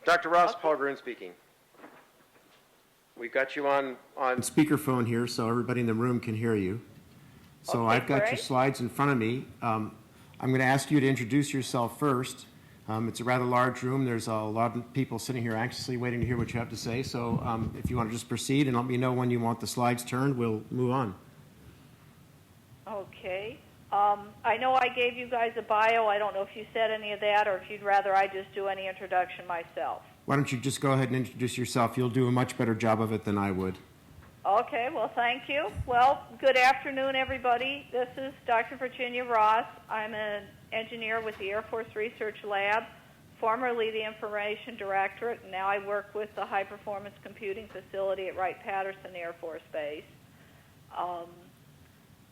Dr. Ross, Paul Gruen speaking. We've got you on speakerphone here so everybody in the room can hear you. So Okay, I've got great. your slides in front of me. I'm going to ask you to introduce yourself first. It's a rather large room. There's a lot of people sitting here anxiously waiting to hear what you have to say. So if you want to just proceed and let me know when you want the slides turned, we'll move on. Okay. I know I gave you guys a bio. I don't know if you said any of that or if you'd rather I just do any introduction myself. Why don't you just go ahead and introduce yourself? You'll do a much better job of it than I would. Okay, well, thank you. Well, good afternoon, everybody. This is Dr. Virginia Ross. I'm an engineer with the Air Force Research Lab, formerly the Information Directorate, and now I work with the High Performance Computing Facility at Wright-Patterson Air Force Base.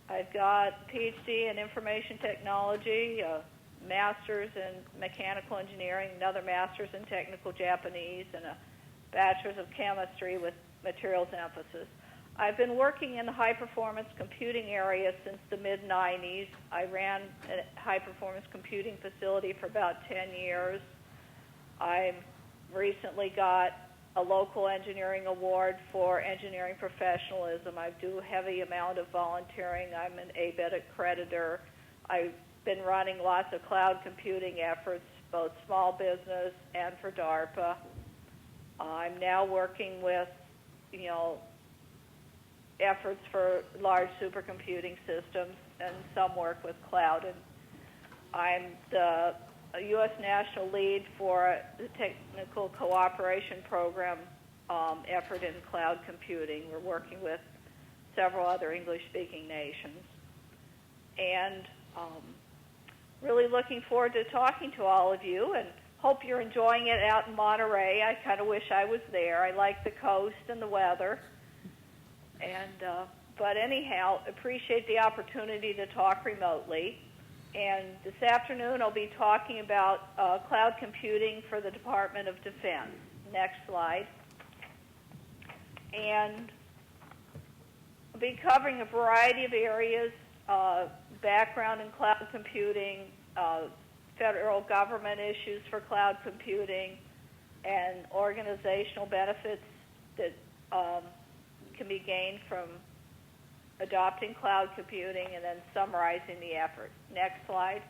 I've got a PhD in Information Technology, a Master's in Mechanical Engineering, another Master's in Technical Japanese, and a Bachelor's of Chemistry with Materials Emphasis. I've been working in the high-performance computing area since the mid-'90s. I ran a high-performance computing facility for about 10 years. I recently got a local engineering award for engineering professionalism. I do a heavy amount of volunteering. I'm an ABET accreditor. I've been running lots of cloud computing efforts, both small business and for DARPA. I'm now working with, efforts for large supercomputing systems and some work with cloud. And I'm the U.S. National Lead for the Technical Cooperation Program effort in cloud computing. We're working with several other English-speaking nations. And really looking forward to talking to all of you and hope you're enjoying it out in Monterey. I kind of wish I was there. I like the coast and the weather. And but anyhow, appreciate the opportunity to talk remotely. And this afternoon I'll be talking about cloud computing for the Department of Defense. Next slide. And I'll be covering a variety of areas, background in cloud computing, federal government issues for cloud computing, and organizational benefits that can be gained from adopting cloud computing, and then summarizing the effort. Next slide.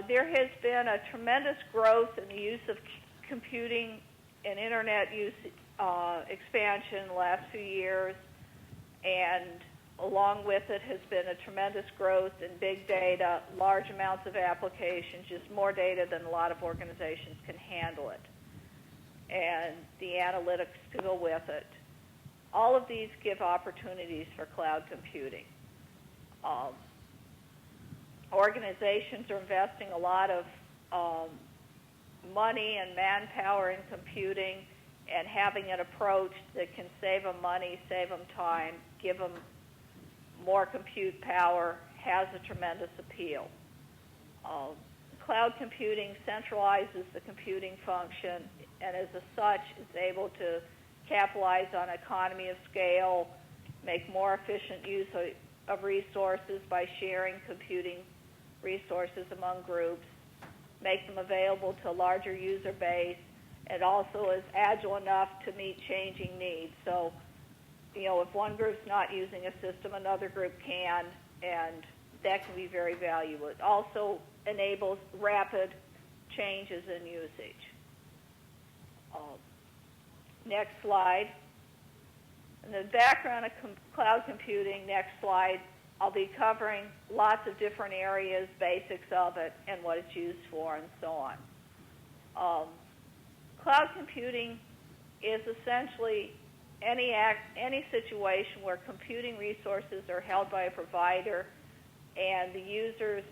There has been a tremendous growth in the use of computing and internet use expansion in the last few years, and along with it has been a tremendous growth in big data, large amounts of applications, just more data than a lot of organizations can handle it, and the analytics to go with it. All of these give opportunities for cloud computing. Organizations are investing a lot of money and manpower in computing, and having an approach that can save them money, save them time, give them more compute power has a tremendous appeal. Cloud computing centralizes the computing function, and as such is able to capitalize on economy of scale, make more efficient use of resources by sharing computing resources among groups, make them available to a larger user base, and also is agile enough to meet changing needs. So, if one group's not using a system, another group can, and that can be very valuable. It also enables rapid changes in usage. Next slide. And the background of cloud computing, next slide, I'll be covering lots of different areas, basics of it, and what it's used for, and so on. Cloud computing is essentially any situation where computing resources are held by a provider and the users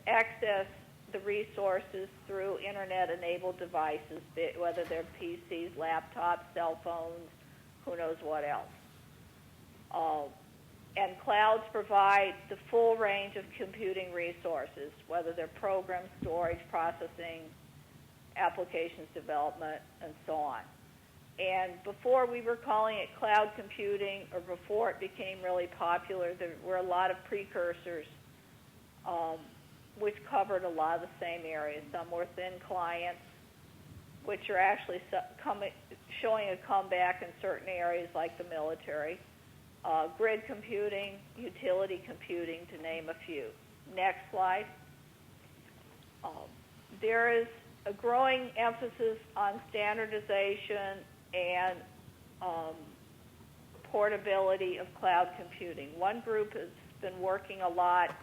access the resources through internet-enabled devices, whether they're PCs, laptops, cell phones, who knows what else. And clouds provide the full range of computing resources, whether they're program storage, processing, applications development, and so on. And before we were calling it cloud computing, or before it became really popular, there were a lot of precursors. which covered a lot of the same areas. Some were thin clients, which are actually showing a comeback in certain areas like the military, grid computing, utility computing, to name a few. Next slide. There is a growing emphasis on standardization and portability of cloud computing. One group has been working a lot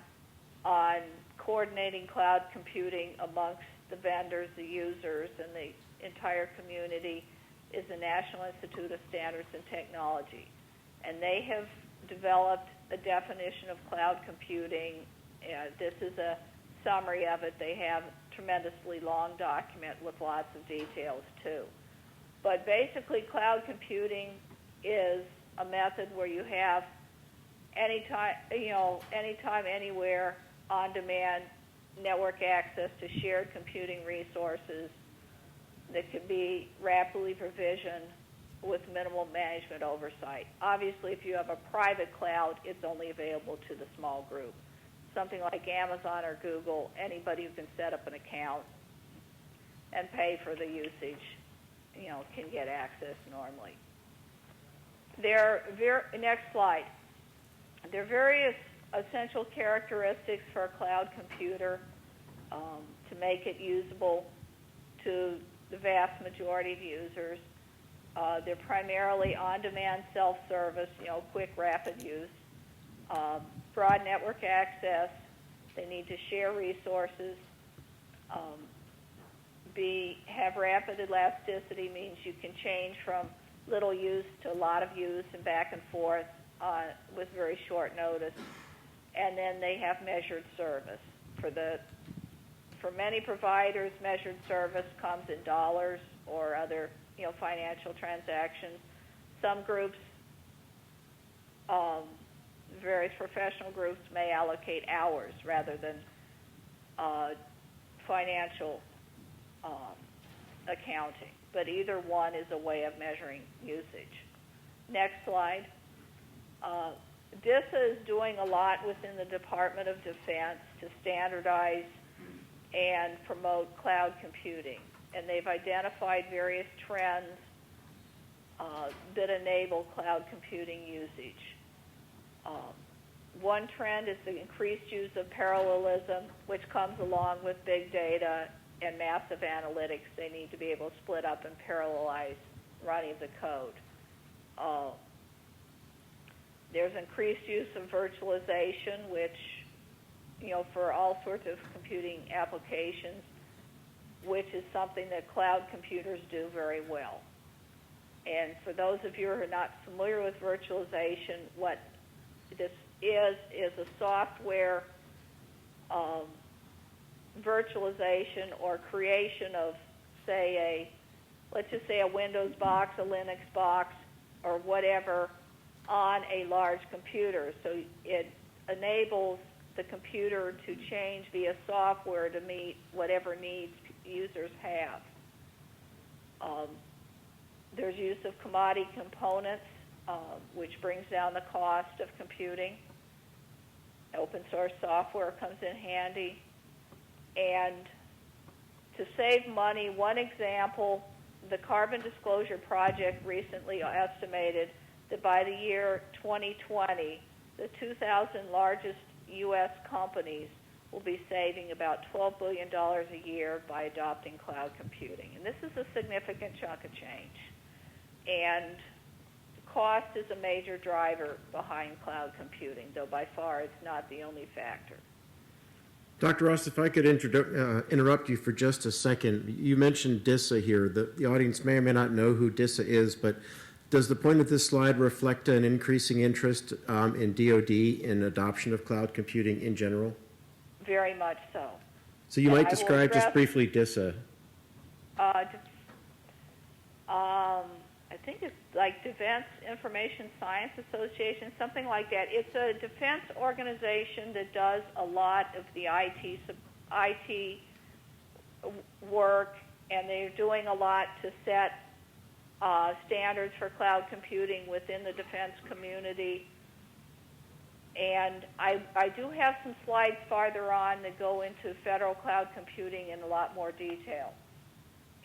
on coordinating cloud computing amongst the vendors, the users, and the entire community is the National Institute of Standards and Technology. And they have developed a definition of cloud computing. This is a summary of it. They have a tremendously long document with lots of details too. But basically, cloud computing is a method where you have anytime, anywhere, on-demand network access to shared computing resources that can be rapidly provisioned with minimal management oversight. Obviously, if you have a private cloud, it's only available to the small group. Something like Amazon or Google, anybody who can set up an account and pay for the usage, can get access normally. Next slide. There are various essential characteristics for a cloud computer to make it usable to the vast majority of users. They're primarily on-demand self-service, quick, rapid use. Broad network access. They need to share resources. Have rapid elasticity, means you can change from little use to a lot of use and back and forth with very short notice. And then they have measured service. For many providers, measured service comes in dollars or other financial transactions. Some groups, various professional groups, may allocate hours rather than financial accounting. But either one is a way of measuring usage. Next slide. DISA is doing a lot within the Department of Defense to standardize and promote cloud computing. And they've identified various trends that enable cloud computing usage. One trend is the increased use of parallelism, which comes along with big data and massive analytics. They need to be able to split up and parallelize running the code. There's increased use of virtualization, which, for all sorts of computing applications, which is something that cloud computers do very well. And for those of you who are not familiar with virtualization, what this is a software virtualization or creation of, let's just say a Windows box, a Linux box, or whatever on a large computer. So it enables the computer to change via software to meet whatever needs users have. There's use of commodity components, which brings down the cost of computing. Open source software comes in handy. And to save money, one example, the Carbon Disclosure Project recently estimated that by the year 2020, the 2,000 largest U.S. companies will be saving about $12 billion a year by adopting cloud computing. And this is a significant chunk of change. And cost is a major driver behind cloud computing, though by far it's not the only factor. Dr. Ross, if I could interrupt you for just a second. You mentioned DISA here. The audience may or may not know who DISA is, but does the point of this slide reflect an increasing interest in DoD in adoption of cloud computing in general? Very much so. So you might describe just briefly DISA. I think it's like Defense Information Science Association, something like that. It's a defense organization that does a lot of the IT work, and they're doing a lot to set standards for cloud computing within the defense community. And I do have some slides farther on that go into federal cloud computing in a lot more detail.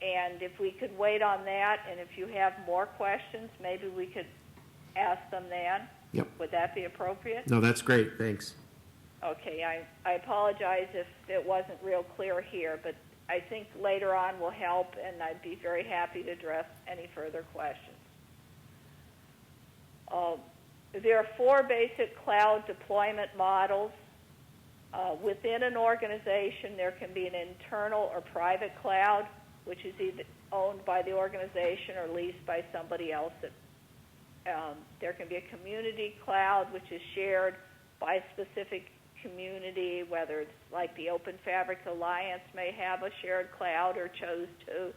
And if we could wait on that, and if you have more questions, maybe we could ask them then. Yep. Would that be appropriate? No, that's great. Thanks. Okay, I apologize if it wasn't real clear here, but I think later on will help, and I'd be very happy to address any further questions. There are 4 basic cloud deployment models. Within an organization, there can be an internal or private cloud, which is either owned by the organization or leased by somebody else. There can be a community cloud, which is shared by a specific community, whether it's like the Open Fabric Alliance may have a shared cloud or chose to.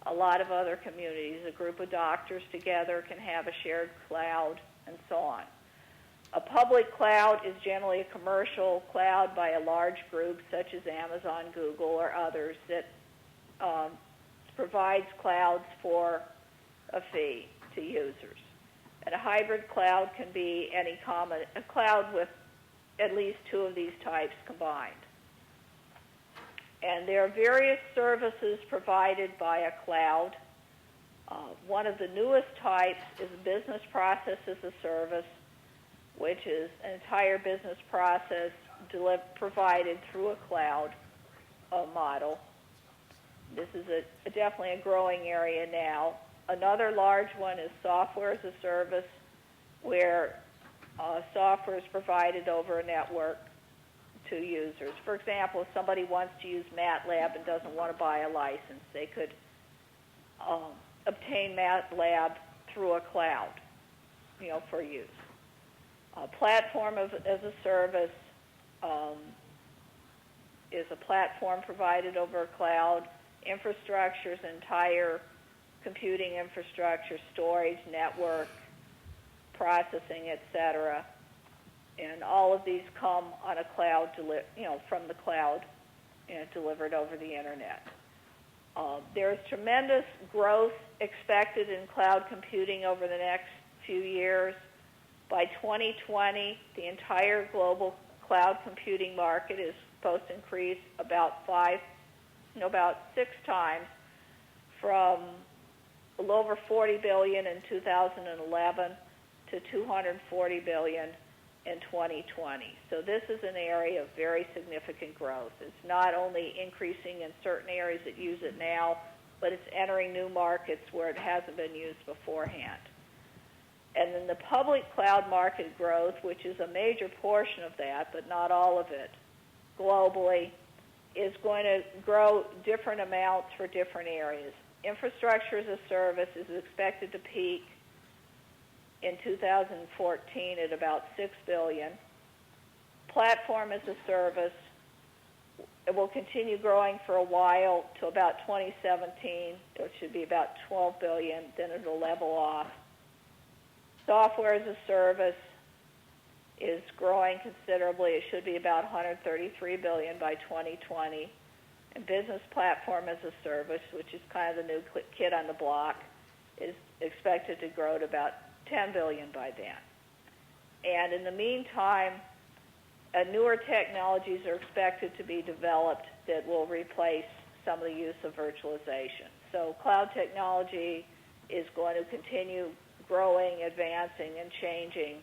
A lot of other communities, a group of doctors together can have a shared cloud, and so on. A public cloud is generally a commercial cloud by a large group, such as Amazon, Google, or others, that provides clouds for a fee to users. And a hybrid cloud can be a cloud with at least 2 of these types combined. And there are various services provided by a cloud. One of the newest types is business process as a service, which is an entire business process provided through a cloud model. This is definitely a growing area now. Another large one is software as a service, where software is provided over a network to users. For example, if somebody wants to use MATLAB and doesn't want to buy a license, they could obtain MATLAB through a cloud, for use. Platform as a service is a platform provided over a cloud. Infrastructure is entire computing infrastructure, storage, network, processing, etc. And all of these come on a cloud, from the cloud, delivered over the internet. There's tremendous growth expected in cloud computing over the next few years. By 2020, the entire global cloud computing market is supposed to increase about 6 times, from a little over $40 billion in 2011 to $240 billion in 2020. So this is an area of very significant growth. It's not only increasing in certain areas that use it now, but it's entering new markets where it hasn't been used beforehand. And then the public cloud market growth, which is a major portion of that, but not all of it, globally, is going to grow different amounts for different areas. Infrastructure as a service is expected to peak in 2014 at about $6 billion. Platform as a service, it will continue growing for a while to about 2017. It should be about $12 billion, then it'll level off. Software as a service is growing considerably. It should be about $133 billion by 2020. And business platform as a service, which is kind of the new kid on the block, is expected to grow to about $10 billion by then. And in the meantime, newer technologies are expected to be developed that will replace some of the use of virtualization. So cloud technology is going to continue growing, advancing, and changing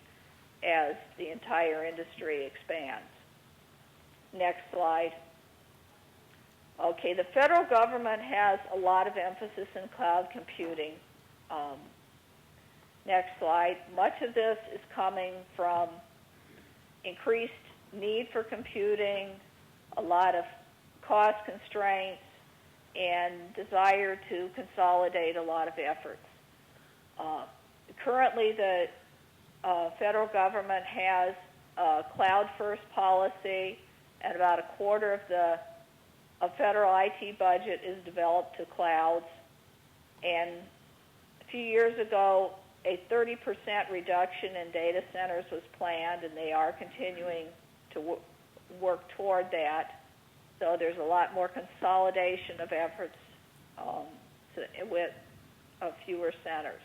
as the entire industry expands. Next slide. Okay, the federal government has a lot of emphasis in cloud computing. Next slide. Much of this is coming from increased need for computing, a lot of cost constraints, and desire to consolidate a lot of efforts. Currently, the federal government has a cloud-first policy, and about a quarter of the federal IT budget is developed to clouds. And a few years ago, a 30% reduction in data centers was planned, and they are continuing to work toward that. So there's a lot more consolidation of efforts with fewer centers.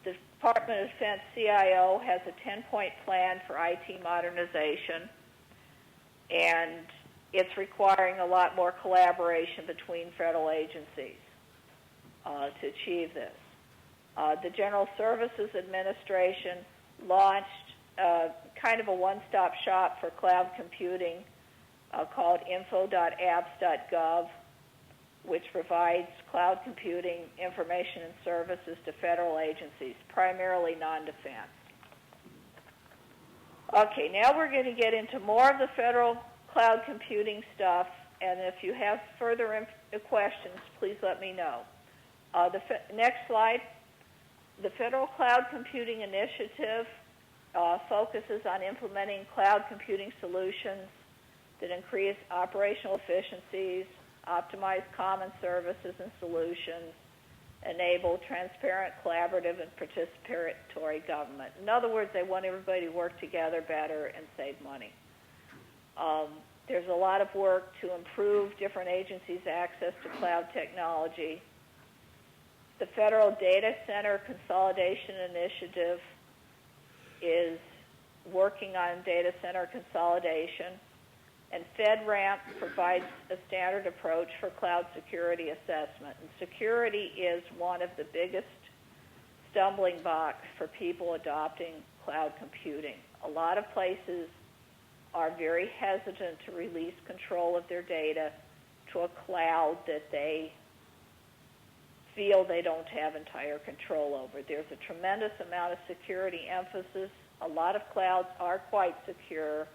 The Department of Defense CIO has a 10-point plan for IT modernization, and it's requiring a lot more collaboration between federal agencies to achieve this. The General Services Administration launched kind of a one-stop shop for cloud computing called Info.apps.gov, which provides cloud computing information and services to federal agencies, primarily non-defense. Okay, now we're going to get into more of the federal cloud computing stuff, and if you have further questions, please let me know. Next slide. The Federal Cloud Computing Initiative focuses on implementing cloud computing solutions that increase operational efficiencies, optimize common services and solutions, enable transparent, collaborative, and participatory government. In other words, they want everybody to work together better and save money. There's a lot of work to improve different agencies' access to cloud technology. The Federal Data Center Consolidation Initiative is working on data center consolidation, and FedRAMP provides a standard approach for cloud security assessment. And security is one of the biggest stumbling blocks for people adopting cloud computing. A lot of places are very hesitant to release control of their data to a cloud that they feel they don't have entire control over. There's a tremendous amount of security emphasis. A lot of clouds are quite secure,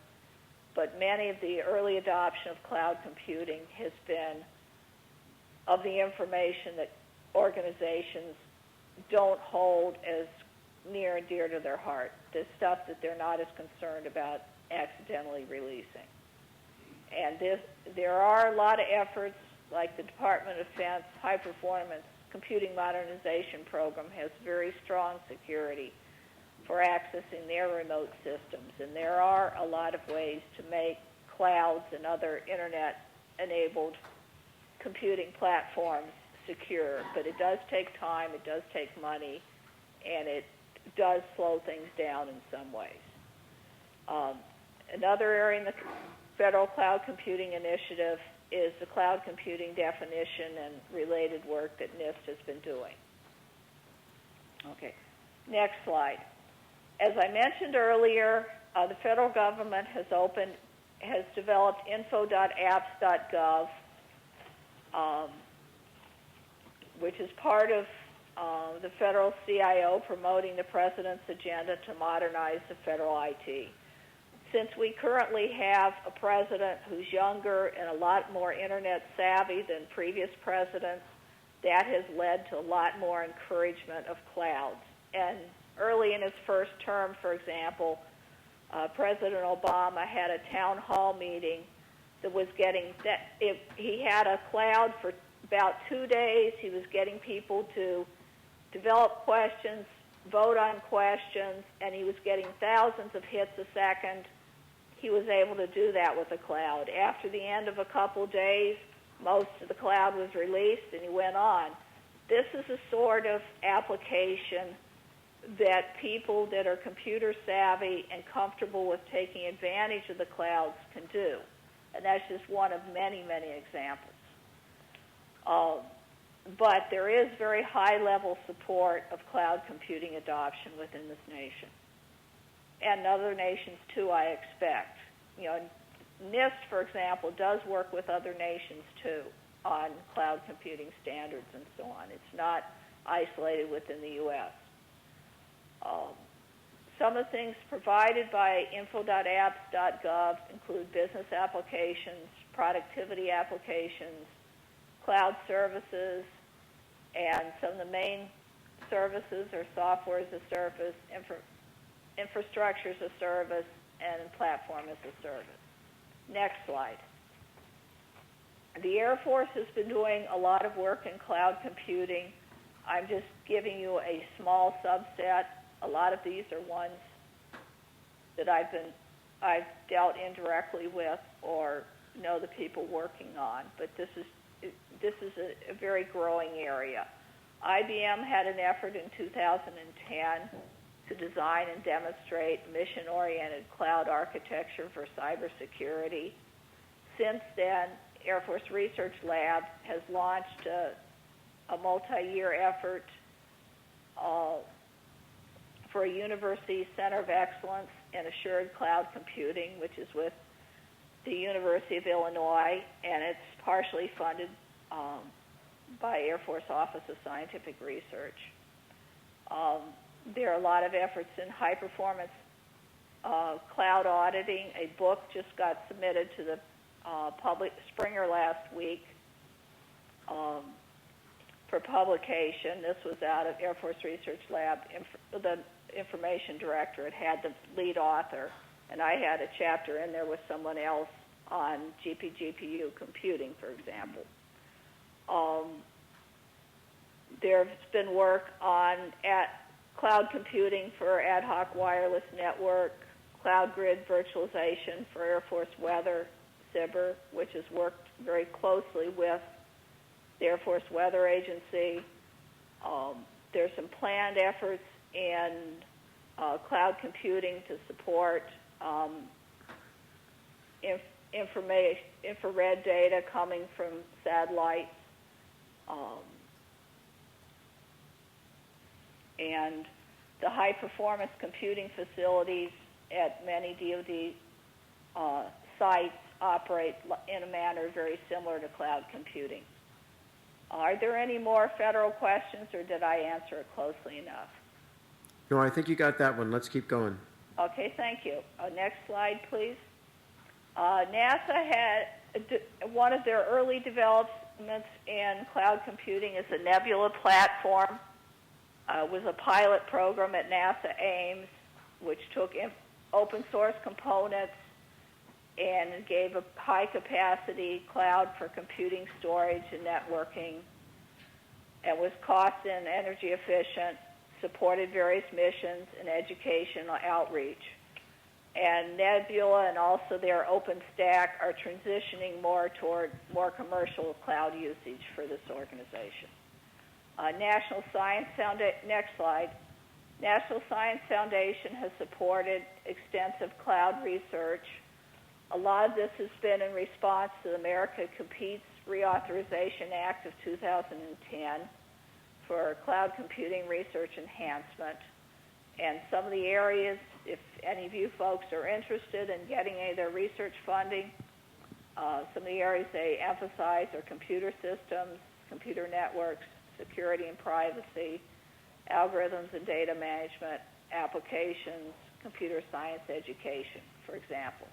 but many of the early adoption of cloud computing has been of the information that organizations don't hold as near and dear to their heart, the stuff that they're not as concerned about accidentally releasing. And there are a lot of efforts, like the Department of Defense High Performance Computing Modernization Program has very strong security for accessing their remote systems. And there are a lot of ways to make clouds and other internet-enabled computing platforms secure. But it does take time, it does take money, and it does slow things down in some ways. Another area in the Federal Cloud Computing Initiative is the cloud computing definition and related work that NIST has been doing. Okay, next slide. As I mentioned earlier, the federal government has developed Info.apps.gov, which is part of the federal CIO promoting the president's agenda to modernize the federal IT. Since we currently have a president who's younger and a lot more internet savvy than previous presidents, that has led to a lot more encouragement of clouds. And early in his first term, for example, President Obama had a town hall meeting that was he had a cloud for about 2 days. He was getting people to develop questions, vote on questions, and he was getting thousands of hits a second. He was able to do that with a cloud. After the end of a couple days, most of the cloud was released, and he went on. This is a sort of application that people that are computer savvy and comfortable with taking advantage of the clouds can do. And that's just one of many, many examples. But there is very high-level support of cloud computing adoption within this nation. And other nations, too, I expect. You know, NIST, for example, does work with other nations, too, on cloud computing standards and so on. It's not isolated within the U.S. Some of the things provided by Info.apps.gov include business applications, productivity applications, cloud services, and some of the main services are software as a service, infrastructure as a service, and platform as a service. Next slide. The Air Force has been doing a lot of work in cloud computing. I'm just giving you a small subset. A lot of these are ones that I've dealt indirectly with or know the people working on, but this is a very growing area. IBM had an effort in 2010 to design and demonstrate mission-oriented cloud architecture for cybersecurity. Since then, Air Force Research Lab has launched a multi-year effort for a University Center of Excellence in Assured Cloud Computing, which is with the University of Illinois, and it's partially funded by Air Force Office of Scientific Research. There are a lot of efforts in high-performance cloud auditing. A book just got submitted to the public Springer last week for publication. This was out of Air Force Research Lab. The information director had the lead author, and I had a chapter in there with someone else on GPU computing, for example. There's been work on cloud computing for ad hoc wireless network, cloud grid virtualization for Air Force weather, SIBR, which has worked very closely with the Air Force Weather Agency. There's some planned efforts in cloud computing to support infrared data coming from satellites. And the high-performance computing facilities at many DoD sites operate in a manner very similar to cloud computing. Are there any more federal questions, or did I answer it closely enough? No, I think you got that one. Let's keep going. Okay, thank you. Next slide, please. NASA had one of their early developments in cloud computing is the Nebula platform. It was a pilot program at NASA Ames, which took open source components and gave a high-capacity cloud for computing, storage, and networking, and was cost and energy efficient, supported various missions and educational outreach. And Nebula and also their OpenStack are transitioning more toward more commercial cloud usage for this organization. National Science Foundation, next slide. National Science Foundation has supported extensive cloud research. A lot of this has been in response to the America Competes Reauthorization Act of 2010 for cloud computing research enhancement. And some of the areas, if any of you folks are interested in getting any of their research funding, some of the areas they emphasize are computer systems, computer networks, security and privacy, algorithms and data management, applications, computer science education, for example.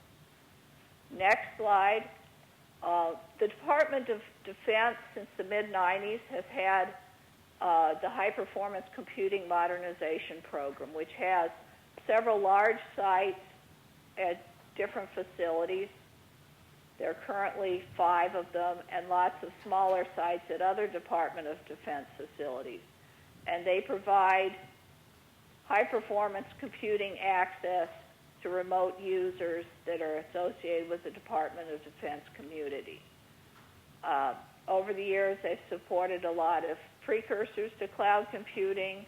Next slide. The Department of Defense since the mid-90s has had the High-Performance Computing Modernization Program, which has several large sites at different facilities. There are currently 5 of them, and lots of smaller sites at other Department of Defense facilities. And they provide high-performance computing access to remote users that are associated with the Department of Defense community. Over the years, they've supported a lot of precursors to cloud computing,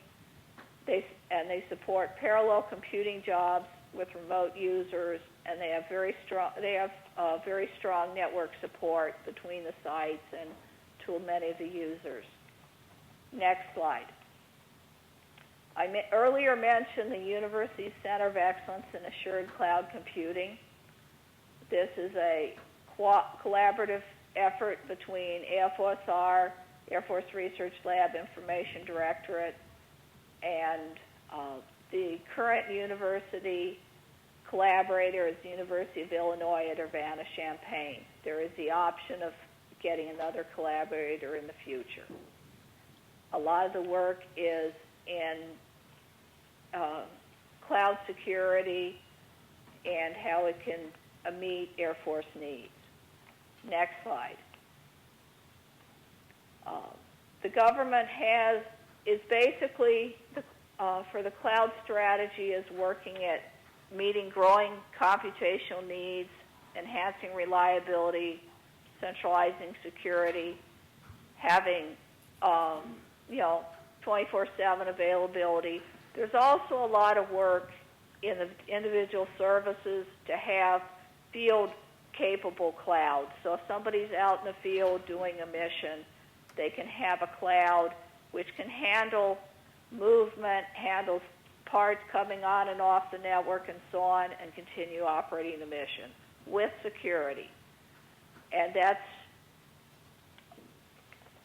and they support parallel computing jobs with remote users, and they have very strong network support between the sites and to many of the users. Next slide. I earlier mentioned the University Center of Excellence in Assured Cloud Computing. This is a collaborative effort between AFOSR, Air Force Research Lab Information Directorate, and the current university collaborator is the University of Illinois at Urbana-Champaign. There is the option of getting another collaborator in the future. A lot of the work is in cloud security and how it can meet Air Force needs. Next slide. The government is basically, for the cloud strategy, is working at meeting growing computational needs, enhancing reliability, centralizing security, having 24/7 availability. There's also a lot of work in the individual services to have field-capable clouds. So if somebody's out in the field doing a mission, they can have a cloud which can handle movement, handle parts coming on and off the network and so on, and continue operating the mission with security. And that's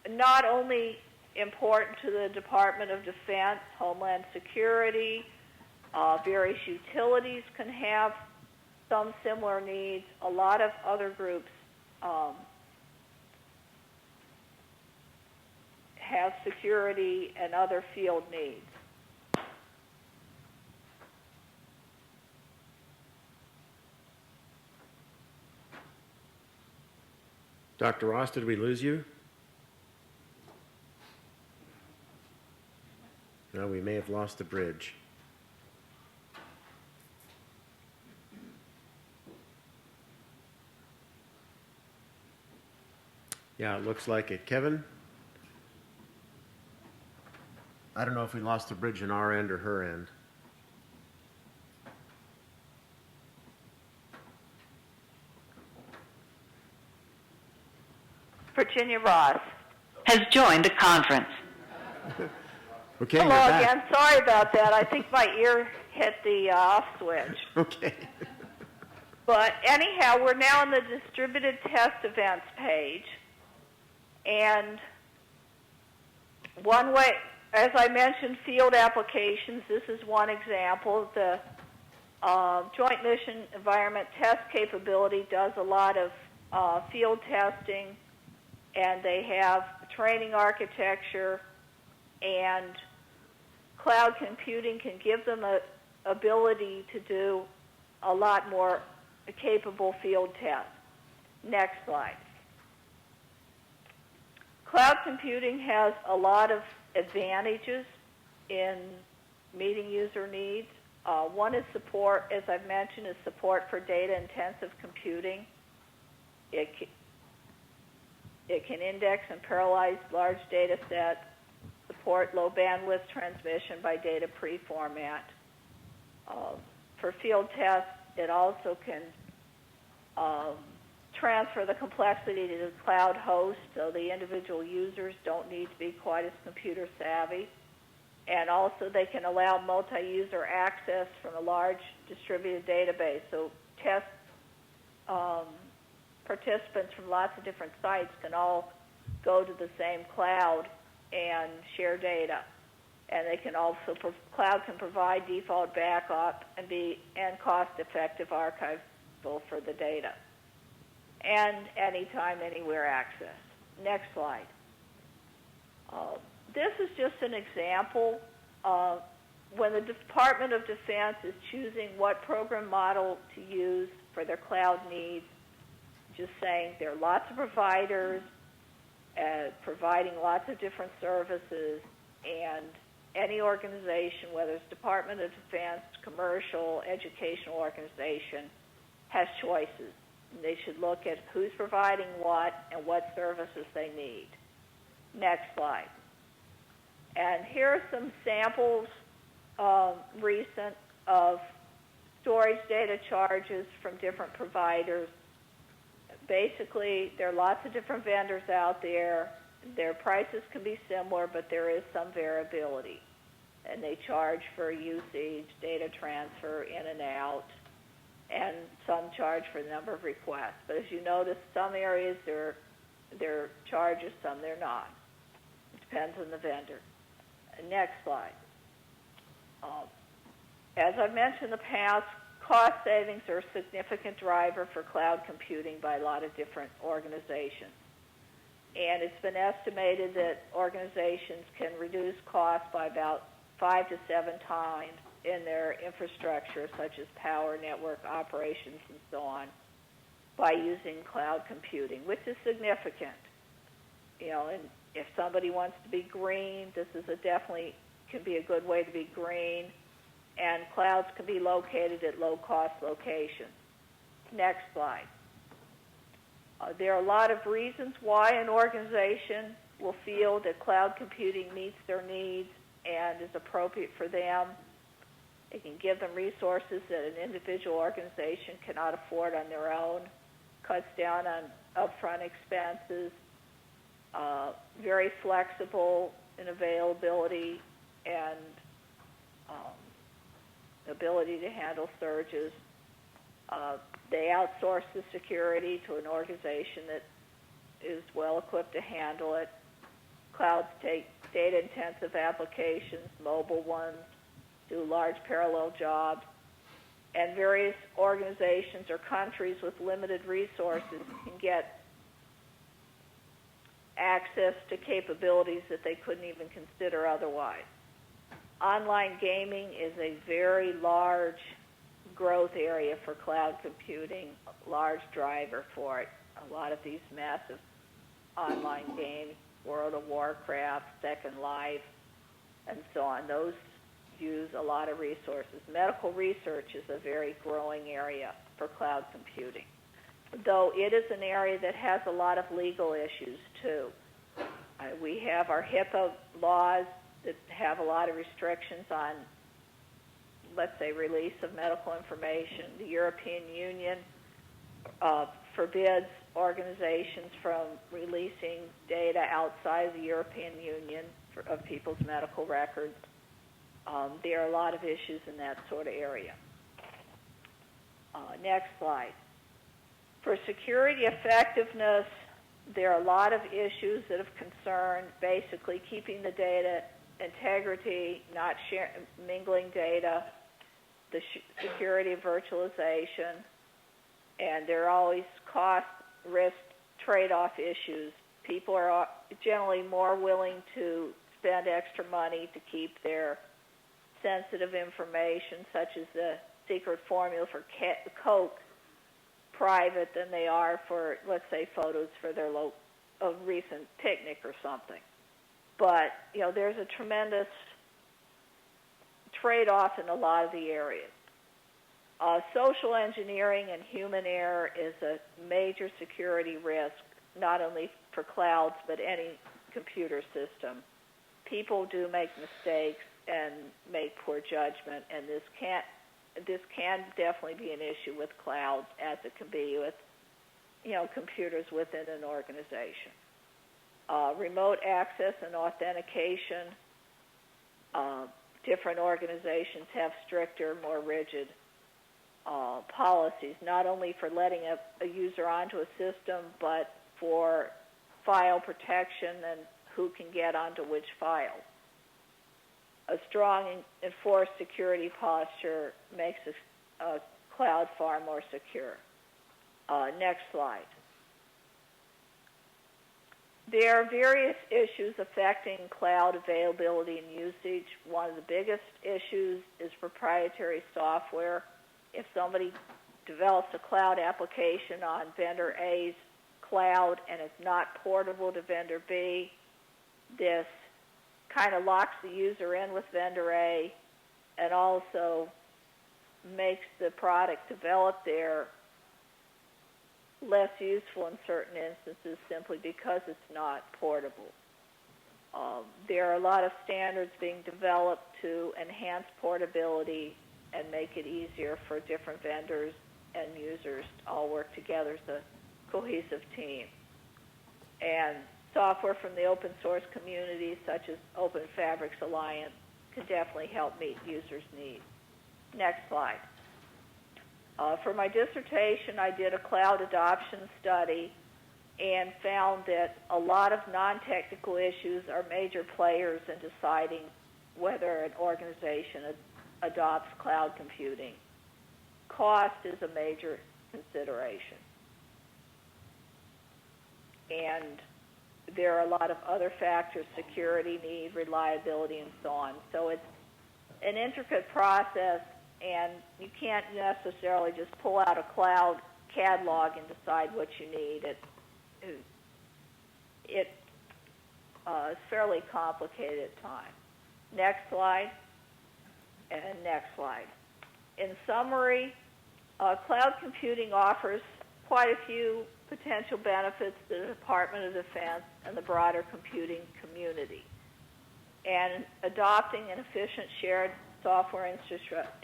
not only important to the Department of Defense, Homeland Security, various utilities can have some similar needs. A lot of other groups have security and other field needs. Dr. Ross, did we lose you? No, we may have lost the bridge. Yeah, it looks like it. Kevin? I don't know if we lost the bridge on our end or her end. Virginia Ross has joined the conference. Okay, Hello you're back. again. Sorry about that. I think my ear hit the off switch. Okay. But anyhow, we're now on the distributed test events page. And one way, as I mentioned, field applications, this is one example. The Joint Mission Environment Test capability does a lot of field testing, and they have training architecture, and cloud computing can give them a ability to do a lot more capable field tests. Next slide. Cloud computing has a lot of advantages in meeting user needs. One is support, as I've mentioned, is support for data-intensive computing. It can index and parallelize large data sets, support low bandwidth transmission by data pre-format. For field tests, it also can transfer the complexity to the cloud host, so the individual users don't need to be quite as computer savvy. And also they can allow multi-user access from a large distributed database. So test participants from lots of different sites can all go to the same cloud and share data. And they can also, cloud can provide default backup and cost-effective archival for the data. And anytime, anywhere access. Next slide. This is just an example of when the Department of Defense is choosing what program model to use for their cloud needs, just saying there are lots of providers providing lots of different services, and any organization, whether it's Department of Defense, commercial, educational organization, has choices. And they should look at who's providing what and what services they need. Next slide. And here are some samples, recent, of storage data charges from different providers. Basically, there are lots of different vendors out there. Their prices can be similar, but there is some variability. And they charge for usage, data transfer, in and out, and some charge for the number of requests. But as you notice, some areas they're charges, some they're not. It depends on the vendor. Next slide. As I've mentioned in the past, cost savings are a significant driver for cloud computing by a lot of different organizations. And it's been estimated that organizations can reduce costs by about 5 to 7 times in their infrastructure, such as power, network operations, and so on, by using cloud computing, which is significant. And if somebody wants to be green, this is definitely can be a good way to be green. And clouds can be located at low-cost locations. Next slide. There are a lot of reasons why an organization will feel that cloud computing meets their needs and is appropriate for them. It can give them resources that an individual organization cannot afford on their own, cuts down on upfront expenses, very flexible in availability and ability to handle surges. They outsource the security to an organization that is well equipped to handle it. Clouds take data-intensive applications, mobile ones, do large parallel jobs, and various organizations or countries with limited resources can get access to capabilities that they couldn't even consider otherwise. Online gaming is a very large growth area for cloud computing, a large driver for it. A lot of these massive online games, World of Warcraft, Second Life, and so on, those use a lot of resources. Medical research is a very growing area for cloud computing, though it is an area that has a lot of legal issues too. We have our HIPAA laws that have a lot of restrictions on, let's say, release of medical information. The European Union forbids organizations from releasing data outside the European Union of people's medical records. There are a lot of issues in that sort of area. Next slide. For security effectiveness, there are a lot of issues that have concerned basically keeping the data integrity, not mingling data, the security of virtualization, and there are always cost-risk trade-off issues. People are generally more willing to spend extra money to keep their sensitive information, such as the secret formula for Coke, private than they are for, let's say, photos for their a recent picnic or something. But, you know, there's a tremendous trade-off in a lot of the areas. Social engineering and human error is a major security risk, not only for clouds, but any computer system. People do make mistakes and make poor judgment, and this can definitely be an issue with clouds, as it can be with, you know, computers within an organization. Remote access and authentication. Different organizations have stricter, more rigid policies, not only for letting a user onto a system, but for file protection and who can get onto which file. A strong enforced security posture makes a cloud far more secure. Next slide. There are various issues affecting cloud availability and usage. One of the biggest issues is proprietary software. If somebody develops a cloud application on vendor A's cloud and it's not portable to vendor B, this kind of locks the user in with vendor A and also makes the product developed there less useful in certain instances simply because it's not portable. There are a lot of standards being developed to enhance portability and make it easier for different vendors and users to all work together as a cohesive team. And software from the open source community, such as Open Fabrics Alliance, can definitely help meet users' needs. Next slide. For my dissertation, I did a cloud adoption study and found that a lot of non-technical issues are major players in deciding whether an organization adopts cloud computing. Cost is a major consideration. And there are a lot of other factors, security need, reliability, and so on. So it's an intricate process, and you can't necessarily just pull out a cloud catalog and decide what you need. It's fairly complicated at times. Next slide, and next slide. In summary, cloud computing offers quite a few potential benefits to the Department of Defense and the broader computing community. And adopting an efficient shared software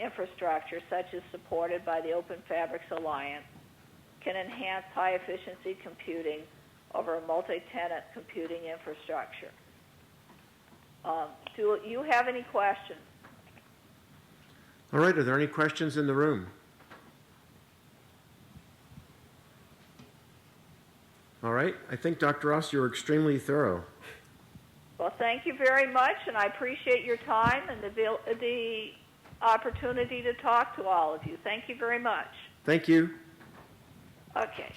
infrastructure, such as supported by the Open Fabrics Alliance, can enhance high-efficiency computing over a multi-tenant computing infrastructure. Do you have any questions? All right, are there any questions in the room? All right, I think, Dr. Ross, you were extremely thorough. Well, thank you very much, and I appreciate your time and the opportunity to talk to all of you. Thank you very much. Thank you. Okay.